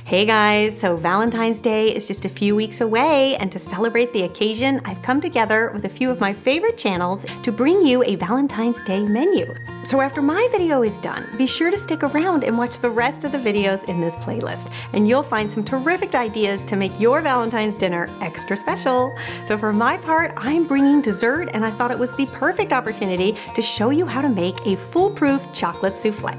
Hey guys, so Valentine's Day is just a few weeks away, and to celebrate the occasion, I've come together with a few of my favorite channels to bring you a Valentine's Day menu. So after my video is done, be sure to stick around and watch the rest of the videos in this playlist, and you'll find some terrific ideas to make your Valentine's dinner extra special. So for my part, I'm bringing dessert, and I thought it was the perfect opportunity to show you how to make a foolproof chocolate souffle.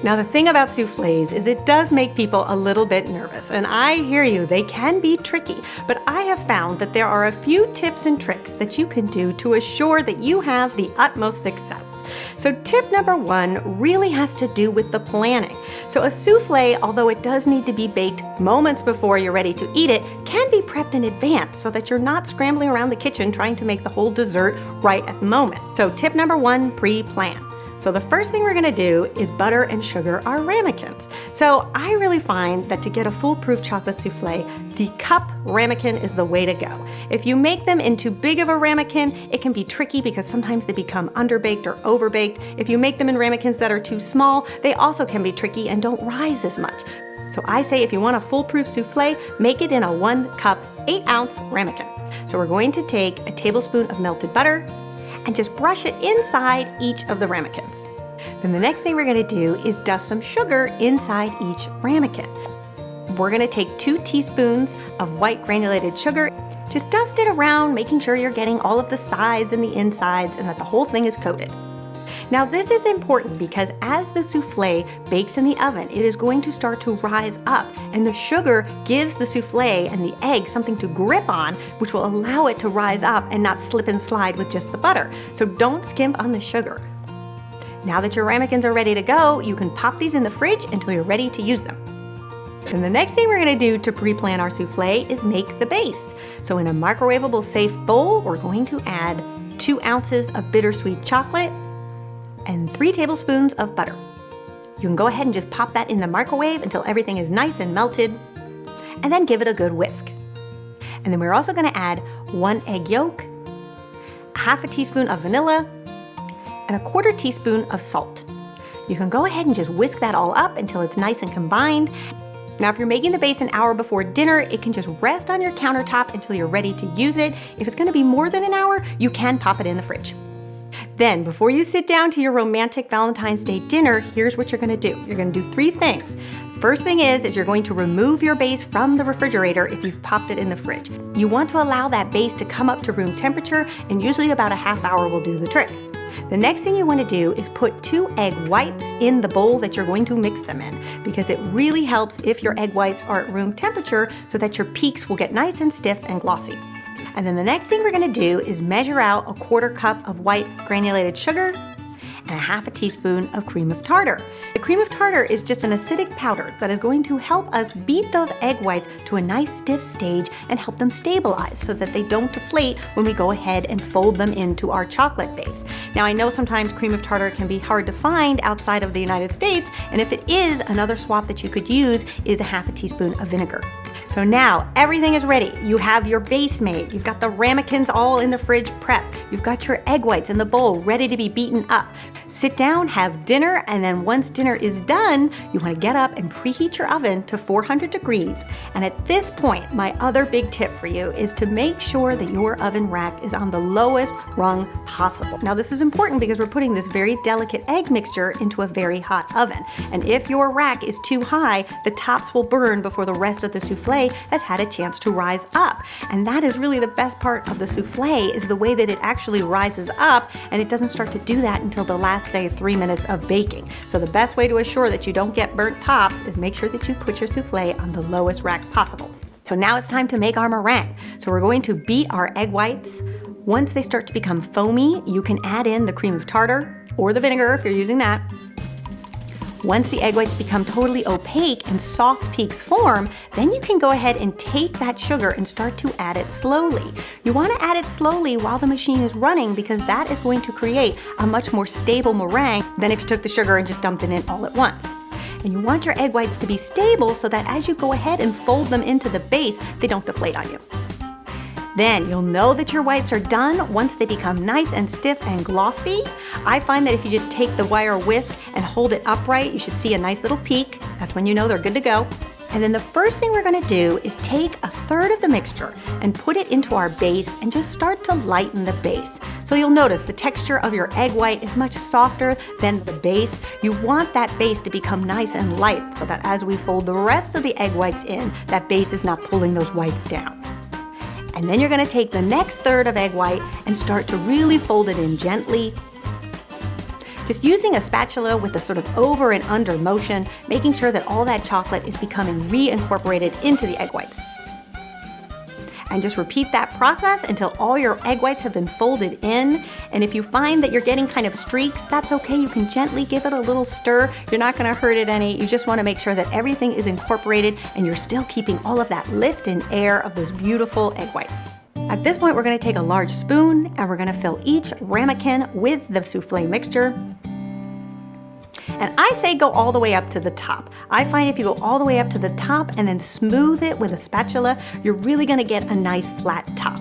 Now the thing about soufflés is it does make people a little bit nervous, and I hear you, they can be tricky, but I have found that there are a few tips and tricks that you can do to assure that you have the utmost success. So tip number one really has to do with the planning. So a soufflé, although it does need to be baked moments before you're ready to eat it, can be prepped in advance so that you're not scrambling around the kitchen trying to make the whole dessert right at the moment. So tip number one, pre-plan. So the first thing we're gonna do is butter and sugar our ramekins. So I really find that to get a foolproof chocolate souffle, the cup ramekin is the way to go. If you make them into big of a ramekin, it can be tricky because sometimes they become underbaked or overbaked. If you make them in ramekins that are too small, they also can be tricky and don't rise as much. So I say if you want a foolproof souffle, make it in a 1 cup, 8 ounce ramekin. So we're going to take a tablespoon of melted butter, and just brush it inside each of the ramekins. Then the next thing we're gonna do is dust some sugar inside each ramekin. We're gonna take 2 teaspoons of white granulated sugar. Just dust it around, making sure you're getting all of the sides and the insides and that the whole thing is coated. Now this is important because as the souffle bakes in the oven, it is going to start to rise up, and the sugar gives the souffle and the egg something to grip on, which will allow it to rise up and not slip and slide with just the butter. So don't skimp on the sugar. Now that your ramekins are ready to go, you can pop these in the fridge until you're ready to use them. And the next thing we're gonna do to pre-plan our souffle is make the base. So in a microwavable safe bowl, we're going to add 2 ounces of bittersweet chocolate and 3 tablespoons of butter. You can go ahead and just pop that in the microwave until everything is nice and melted, and then give it a good whisk. And then we're also gonna add 1 egg yolk, 1/2 teaspoon of vanilla, and 1/4 teaspoon of salt. You can go ahead and just whisk that all up until it's nice and combined. Now if you're making the base an hour before dinner, it can just rest on your countertop until you're ready to use it. If it's gonna be more than an hour, you can pop it in the fridge. Then, before you sit down to your romantic Valentine's Day dinner, here's what you're gonna do. You're gonna do 3 things. First thing is you're going to remove your base from the refrigerator if you've popped it in the fridge. You want to allow that base to come up to room temperature, and usually about a half hour will do the trick. The next thing you want to do is put 2 egg whites in the bowl that you're going to mix them in, because it really helps if your egg whites are at room temperature so that your peaks will get nice and stiff and glossy. And then the next thing we're gonna do is measure out 1/4 cup of white granulated sugar and 1/2 teaspoon of cream of tartar. The cream of tartar is just an acidic powder that is going to help us beat those egg whites to a nice stiff stage and help them stabilize so that they don't deflate when we go ahead and fold them into our chocolate base. Now I know sometimes cream of tartar can be hard to find outside of the United States, and if it is, another swap that you could use is 1/2 teaspoon of vinegar. So now everything is ready. You have your base made. You've got the ramekins all in the fridge prepped. You've got your egg whites in the bowl ready to be beaten up. Sit down, have dinner, and then once dinner is done, you want to get up and preheat your oven to 400 degrees. And at this point, my other big tip for you is to make sure that your oven rack is on the lowest rung possible. Now this is important because we're putting this very delicate egg mixture into a very hot oven. And if your rack is too high, the tops will burn before the rest of the souffle has had a chance to rise up. And that is really the best part of the souffle, is the way that it actually rises up, and it doesn't start to do that until the last, say, 3 minutes of baking. So the best way to assure that you don't get burnt tops is make sure that you put your souffle on the lowest rack possible. So now it's time to make our meringue. So we're going to beat our egg whites. Once they start to become foamy, you can add in the cream of tartar or the vinegar if you're using that. Once the egg whites become totally opaque and soft peaks form, then you can go ahead and take that sugar and start to add it slowly. You want to add it slowly while the machine is running, because that is going to create a much more stable meringue than if you took the sugar and just dumped it in all at once. And you want your egg whites to be stable so that as you go ahead and fold them into the base, they don't deflate on you. Then you'll know that your whites are done once they become nice and stiff and glossy. I find that if you just take the wire whisk and hold it upright, you should see a nice little peak. That's when you know they're good to go. And then the first thing we're gonna do is take a third of the mixture and put it into our base and just start to lighten the base. So you'll notice the texture of your egg white is much softer than the base. You want that base to become nice and light so that as we fold the rest of the egg whites in, that base is not pulling those whites down. And then you're gonna take the next third of egg white and start to really fold it in gently. Just using a spatula with a sort of over and under motion, making sure that all that chocolate is becoming reincorporated into the egg whites. And just repeat that process until all your egg whites have been folded in. And if you find that you're getting kind of streaks, that's okay. You can gently give it a little stir. You're not gonna hurt it any. You just wanna make sure that everything is incorporated and you're still keeping all of that lift and air of those beautiful egg whites. At this point, we're gonna take a large spoon and we're gonna fill each ramekin with the souffle mixture. And I say go all the way up to the top. I find if you go all the way up to the top and then smooth it with a spatula, you're really gonna get a nice flat top.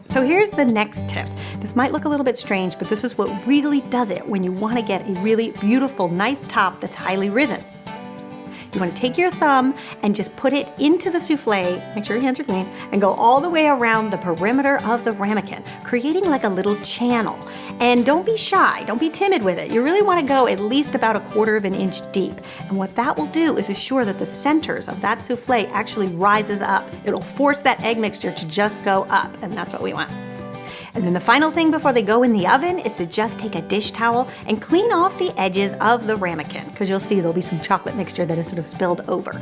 So here's the next tip. This might look a little bit strange, but this is what really does it when you wanna get a really beautiful, nice top that's highly risen. You want to take your thumb and just put it into the souffle, make sure your hands are clean, and go all the way around the perimeter of the ramekin, creating like a little channel. And don't be shy, don't be timid with it. You really want to go at least about 1/4 of an inch deep. And what that will do is assure that the centers of that souffle actually rises up. It'll force that egg mixture to just go up, and that's what we want. And then the final thing before they go in the oven is to just take a dish towel and clean off the edges of the ramekin, because you'll see there'll be some chocolate mixture that is sort of spilled over.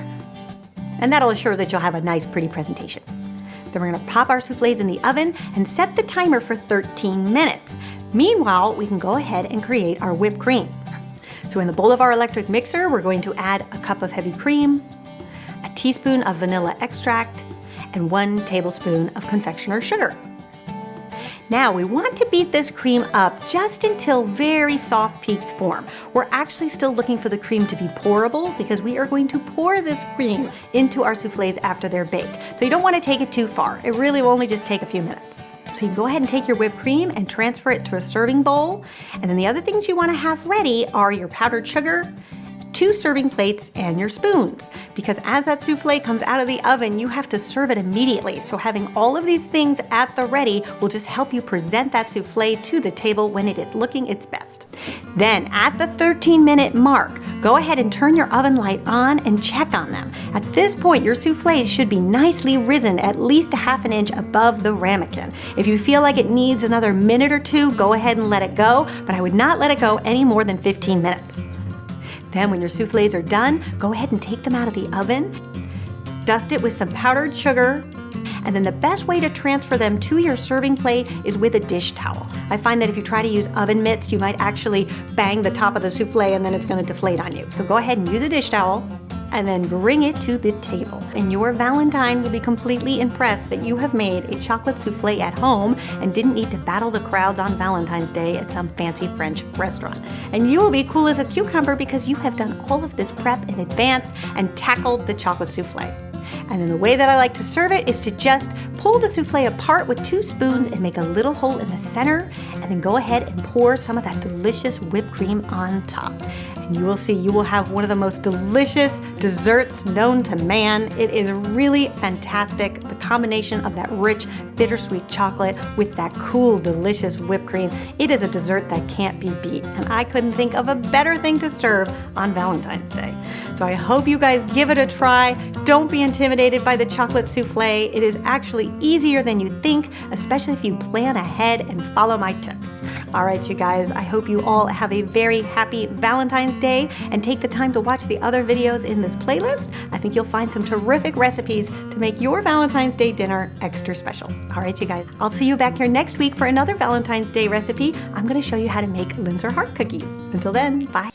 And that'll assure that you'll have a nice, pretty presentation. Then we're gonna pop our soufflés in the oven and set the timer for 13 minutes. Meanwhile, we can go ahead and create our whipped cream. So in the bowl of our electric mixer, we're going to add a cup of heavy cream, a teaspoon of vanilla extract, and 1 tablespoon of confectioner sugar. Now we want to beat this cream up just until very soft peaks form. We're actually still looking for the cream to be pourable because we are going to pour this cream into our soufflés after they're baked. So you don't want to take it too far. It really will only just take a few minutes. So you can go ahead and take your whipped cream and transfer it to a serving bowl. And then the other things you want to have ready are your powdered sugar, 2 serving plates, and your spoons. Because as that souffle comes out of the oven, you have to serve it immediately. So having all of these things at the ready will just help you present that souffle to the table when it is looking its best. Then at the 13-minute mark, go ahead and turn your oven light on and check on them. At this point, your soufflés should be nicely risen at least 1/2 inch above the ramekin. If you feel like it needs another minute or 2, go ahead and let it go, but I would not let it go any more than 15 minutes. Then when your soufflés are done, go ahead and take them out of the oven, dust it with some powdered sugar, and then the best way to transfer them to your serving plate is with a dish towel. I find that if you try to use oven mitts, you might actually bang the top of the soufflé and then it's gonna deflate on you. So go ahead and use a dish towel and then bring it to the table. And your Valentine will be completely impressed that you have made a chocolate soufflé at home and didn't need to battle the crowds on Valentine's Day at some fancy French restaurant. And you will be cool as a cucumber because you have done all of this prep in advance and tackled the chocolate soufflé. And then the way that I like to serve it is to just pull the soufflé apart with 2 spoons and make a little hole in the center, and then go ahead and pour some of that delicious whipped cream on top. And you will see you will have one of the most delicious desserts known to man. It is really fantastic. The combination of that rich, bittersweet chocolate with that cool, delicious whipped cream. It is a dessert that can't be beat. And I couldn't think of a better thing to serve on Valentine's Day. So I hope you guys give it a try. Don't be intimidated by the chocolate soufflé. It is actually easier than you think, especially if you plan ahead and follow my tips. All right, you guys, I hope you all have a very happy Valentine's Day and take the time to watch the other videos in this playlist. I think you'll find some terrific recipes to make your Valentine's Day dinner extra special. All right, you guys, I'll see you back here next week for another Valentine's Day recipe. I'm gonna show you how to make Linzer heart cookies. Until then, bye.